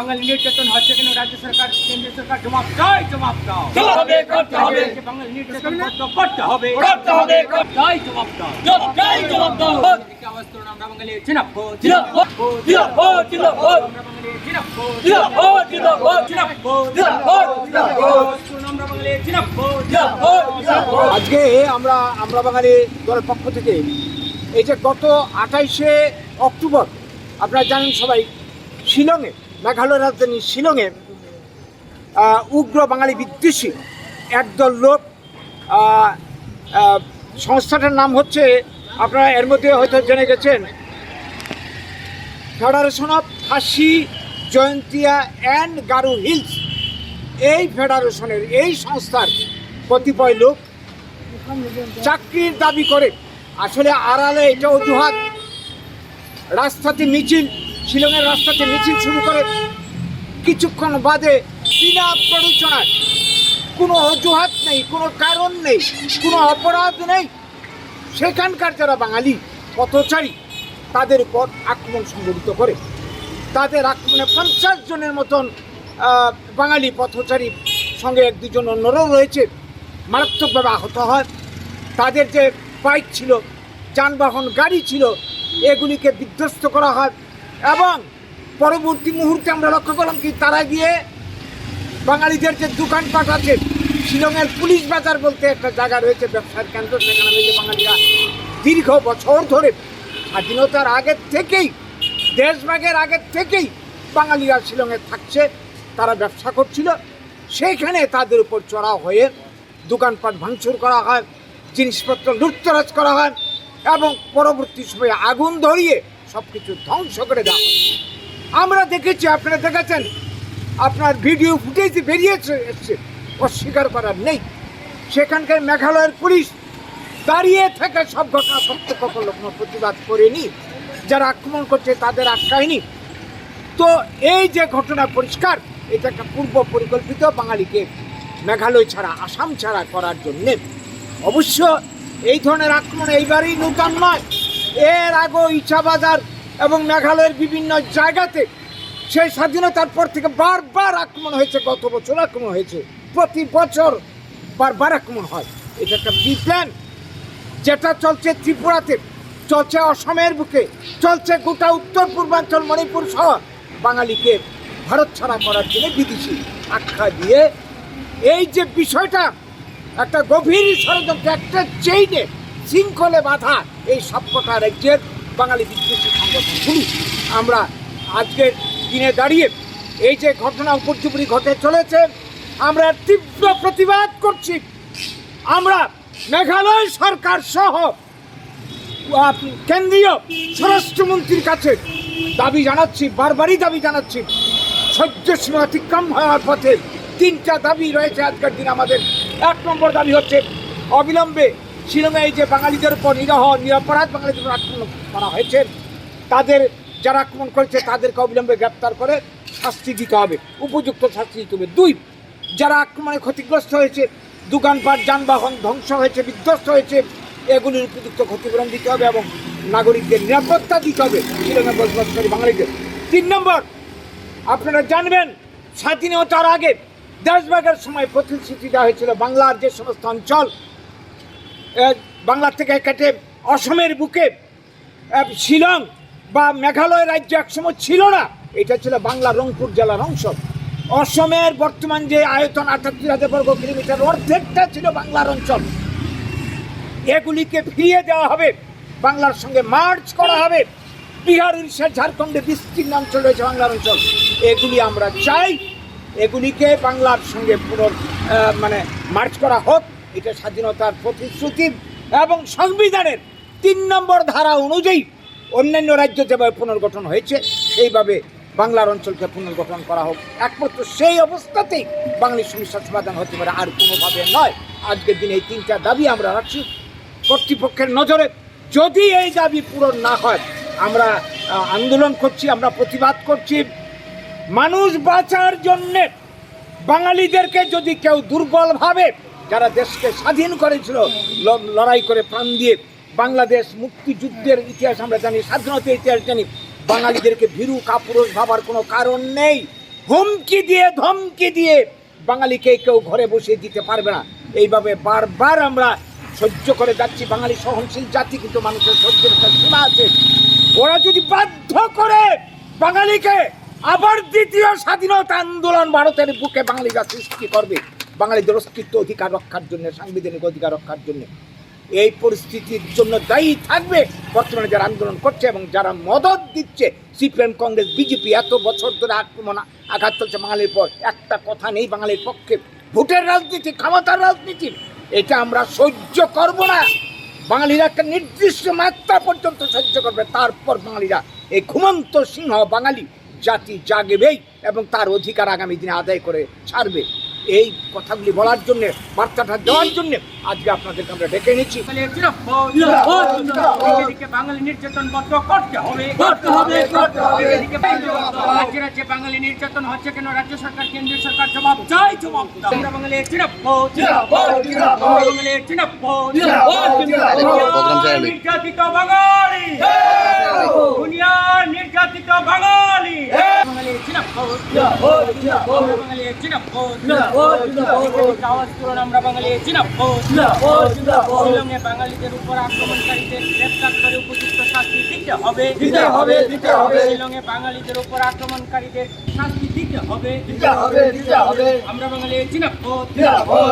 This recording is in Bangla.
বাঙালি নির্যাতন হচ্ছে কেন রাজ্য সরকার কেন্দ্র সরকার জবাব দাও জবাব দাও করতে হবে বাঙালি নির্যাতন বন্ধ করতে হবে জবাব দাও জবাব দাও অবস্থা আমরা বাঙালি চিনাপো আজকে আমরা বাঙালি দলের পক্ষ থেকে এই যে গত 28শে অক্টোবর আপনারা জানেন সবাই শিলংয়ে, মেঘালয় রাজধানী শিলংয়ে উগ্র বাঙালি বিদ্বেষী একদল লোক, সংস্থাটার নাম হচ্ছে, আপনারা এর মধ্যে হয়তো জেনে গেছেন, federation of Khasi Jaintia and Garo hills. এই ফেডারেশনের এই সংস্থার কতিপয় লোক চাকরির দাবি করে, আসলে আড়ালে এটা অজুহাত, রাস্তাতে মিছিল, শিলংয়ের রাস্তাতে মিছিল শুরু করে কিছুক্ষণ বাদে বিনা প্ররোচনায়, কোনো অজুহাত নেই, কোনো কারণ নেই, কোনো অপরাধ নেই, সেখানকার যারা বাঙালি পথচারী তাদের উপর আক্রমণ সংঘটিত করে। তাদের আক্রমণে 50 জনের মতন বাঙালি পথচারীর সঙ্গে 1-2 জন অন্যরাও রয়েছে, মারাত্মকভাবে আহত হয়। তাদের যে বাইক ছিল, যানবাহন গাড়ি ছিল, এগুলিকে বিধ্বস্ত করা হয় এবং পরবর্তী মুহূর্তে আমরা লক্ষ্য করলাম কি তারা গিয়ে বাঙালিদের যে দোকানপাট আছে, শিলংয়ের পুলিশ বাজার বলতে একটা জায়গা রয়েছে, ব্যবসার কেন্দ্র, সেখানে যে বাঙালিরা দীর্ঘ বছর ধরে স্বাধীনতার আগের থেকেই, দেশভাগের আগের থেকেই বাঙালিরা শিলংয়ে থাকছে, তারা ব্যবসা করছিল, সেইখানে তাদের উপর চড়াও হয়ে দোকানপাট ভাঙচুর করা হয়, জিনিসপত্র লুটতরাজ করা হয় এবং পরবর্তী সময়ে আগুন ধরিয়ে সব কিছু ধ্বংস করে দেওয়া হয়। আমরা দেখেছি, আপনারা দেখেছেন, আপনার ভিডিও ফুটেজ বেরিয়েছে, এসছে, অস্বীকার করার নেই। সেখানকার মেঘালয়ের পুলিশ দাঁড়িয়ে থেকে সব ঘটনা প্রত্যক্ষ করল, কোনো প্রতিবাদ করেনি, যারা আক্রমণ করছে তাদের আটকায়নি। তো এই যে ঘটনা পরিষ্কার, এটা একটা পূর্ব পরিকল্পিত বাঙালিকে মেঘালয় ছাড়া, আসাম ছাড়া করার জন্যে। অবশ্য এই ধরনের আক্রমণ এইবারই নতুন নয়, এর আগেও ইছাবাজার এবং মেঘালয়ের বিভিন্ন জায়গাতে সেই স্বাধীনতার পর থেকে বারবার আক্রমণ হয়েছে, গত বছর আক্রমণ হয়েছে, প্রতি বছর বারবার আক্রমণ হয়। এটা একটা প্ল্যান, যেটা চলছে ত্রিপুরাতে, চলছে অসমের বুকে, চলছে গোটা উত্তর পূর্বাঞ্চল, মণিপুর সহ বাঙালিকে ভারত ছাড়া করার জন্য বিদেশি আখ্যা দিয়ে এই যে বিষয়টা একটা গভীর ষড়যন্ত্র, একটা চেইনে, শৃঙ্খলে বাঁধা এই সবকটা রাজ্যের বাঙালি বিদ্বেষী সংগঠনগুলি। আমরা আজকের দিনে দাঁড়িয়ে এই যে ঘটনা উপর্যুপরি ঘটে চলেছে, আমরা তীব্র প্রতিবাদ করছি। আমরা মেঘালয় সরকার সহ কেন্দ্রীয় স্বরাষ্ট্রমন্ত্রীর কাছে দাবি জানাচ্ছি, বারবারই দাবি জানাচ্ছি, সহ্য সীমা অতিক্রম হওয়ার পথে 3টা দাবি রয়েছে আজকের দিন আমাদের। 1 নম্বর দাবি হচ্ছে অবিলম্বে শিলংয়ে এই যে বাঙালিদের উপর নিরপরাধ বাঙালিদের উপর আক্রমণ করা হয়েছে, তাদের যারা আক্রমণ করেছে তাদেরকে অবিলম্বে গ্রেপ্তার করে শাস্তি দিতে হবে, উপযুক্ত শাস্তি দিতে হবে। 2, যারা আক্রমণে ক্ষতিগ্রস্ত হয়েছে, দোকানপাট যানবাহন ধ্বংস হয়েছে, বিধ্বস্ত হয়েছে, এগুলির উপযুক্ত ক্ষতিপূরণ দিতে হবে এবং নাগরিকদের নিরাপত্তা দিতে হবে শিলংয়ে বসবাসকারী বাঙালিদের। 3 নম্বর, আপনারা জানবেন স্বাধীনতার আগে দেশভাগের সময় প্রতিশ্রুতি দেওয়া হয়েছিল বাংলার যে সমস্ত অঞ্চল, বাংলার থেকে কেটে অসমের বুকে শিলং বা মেঘালয় রাজ্য একসময় ছিল না, এটা ছিল বাংলা রংপুর জেলার অংশ। অসমের বর্তমান যে আয়তন 78,000 বর্গ কিলোমিটার, অর্ধেকটা ছিল বাংলার অঞ্চল। এগুলিকে ফিরিয়ে দেওয়া হবে, বাংলার সঙ্গে মার্চ করা হবে। বিহার, উড়িষ্যা, ঝাড়খণ্ডে বিস্তীর্ণ অঞ্চল রয়েছে বাংলার অঞ্চল, এগুলি আমরা চাই, এগুলিকে বাংলার সঙ্গে মার্চ করা হোক। এটা স্বাধীনতার প্রতিশ্রুতি এবং সংবিধানের 3 নম্বর ধারা অনুযায়ী অন্যান্য রাজ্য যেভাবে পুনর্গঠন হয়েছে সেইভাবে বাংলার অঞ্চলকে পুনর্গঠন করা হোক। একমাত্র সেই অবস্থাতেই বাঙালির সমস্যার সমাধান হতে পারে, আর কোনোভাবে নয়। আজকের দিনে এই 3টা দাবি আমরা রাখছি কর্তৃপক্ষের নজরে। যদি এই দাবি পূরণ না হয়, আমরা আন্দোলন করছি, আমরা প্রতিবাদ করছি। মানুষ বাঁচার জন্যে বাঙালিদেরকে যদি কেউ দুর্বল ভাবে, যারা দেশকে স্বাধীন করেছিল লড়াই করে প্রাণ দিয়ে, বাংলাদেশ মুক্তিযুদ্ধের ইতিহাস আমরা জানি, স্বাধীনতার ইতিহাস জানি, বাঙালিদেরকে ভীরু কাপুরুষ ভাবার কোনো কারণ নেই। হুমকি দিয়ে ধমকি দিয়ে বাঙালিকে কেউ ঘরে বসিয়ে দিতে পারবে না। এইভাবে বারবার আমরা সহ্য করে যাচ্ছি। বাঙালি সহনশীল জাতি, কিন্তু মানুষের সহ্যের একটা সীমা আছে। ওরা যদি বাধ্য করে বাঙালিকে আবার দ্বিতীয় স্বাধীনতা আন্দোলন ভারতের বুকে বাঙালিরা সৃষ্টি করবে, বাঙালিদের অস্তিত্ব অধিকার রক্ষার জন্য, সাংবিধানিক অধিকার রক্ষার জন্য, এই পরিস্থিতির জন্য দায়ী থাকবে বর্তমানে যারা আন্দোলন করছে এবং যারা মদত দিচ্ছে। সিপিএম, কংগ্রেস, বিজেপি এত বছর ধরে আক্রমণ আঘাত চলছে বাঙালির পর, একটা কথা নেই বাঙালির পক্ষে। ভোটের রাজনীতি, ক্ষমতার রাজনীতি, এটা আমরা সহ্য করব না। বাঙালিরা একটা নির্দিষ্ট মাত্রা পর্যন্ত সহ্য করবে, তারপর বাঙালিরা এই ঘুমন্ত সিংহ বাঙালি জাতি জাগবেই এবং তার অধিকার আগামী দিনে আদায় করে ছাড়বে। এই কথাগুলি বলার জন্য, বার্তাটা দেওয়ার জন্য আজকে আপনাদেরকে আমরা ডেকে নিচ্ছি। বাঙালি নির্যাতন বন্ধ করতে হবে। রাজ্যে রাজ্যে বাঙালি নির্যাতন হচ্ছে কেন? রাজ্য সরকার, কেন্দ্রীয় সরকার জবাব চাই, জবাব দাও। আমরা বাঙালি নির্যাতিত বাঙালি, দুনিয়ার নির্যাতিত বাঙালি, বাঙালি আমরা বাঙালি শিলংয়ে বাঙালিদের উপর আক্রমণকারীদের গ্রেফতার করে উপযুক্ত শাস্তি দিতে হবে। শিলংয়ে বাঙালিদের উপর আক্রমণকারীদের শাস্তি দিতে হবে। আমরা বাঙালি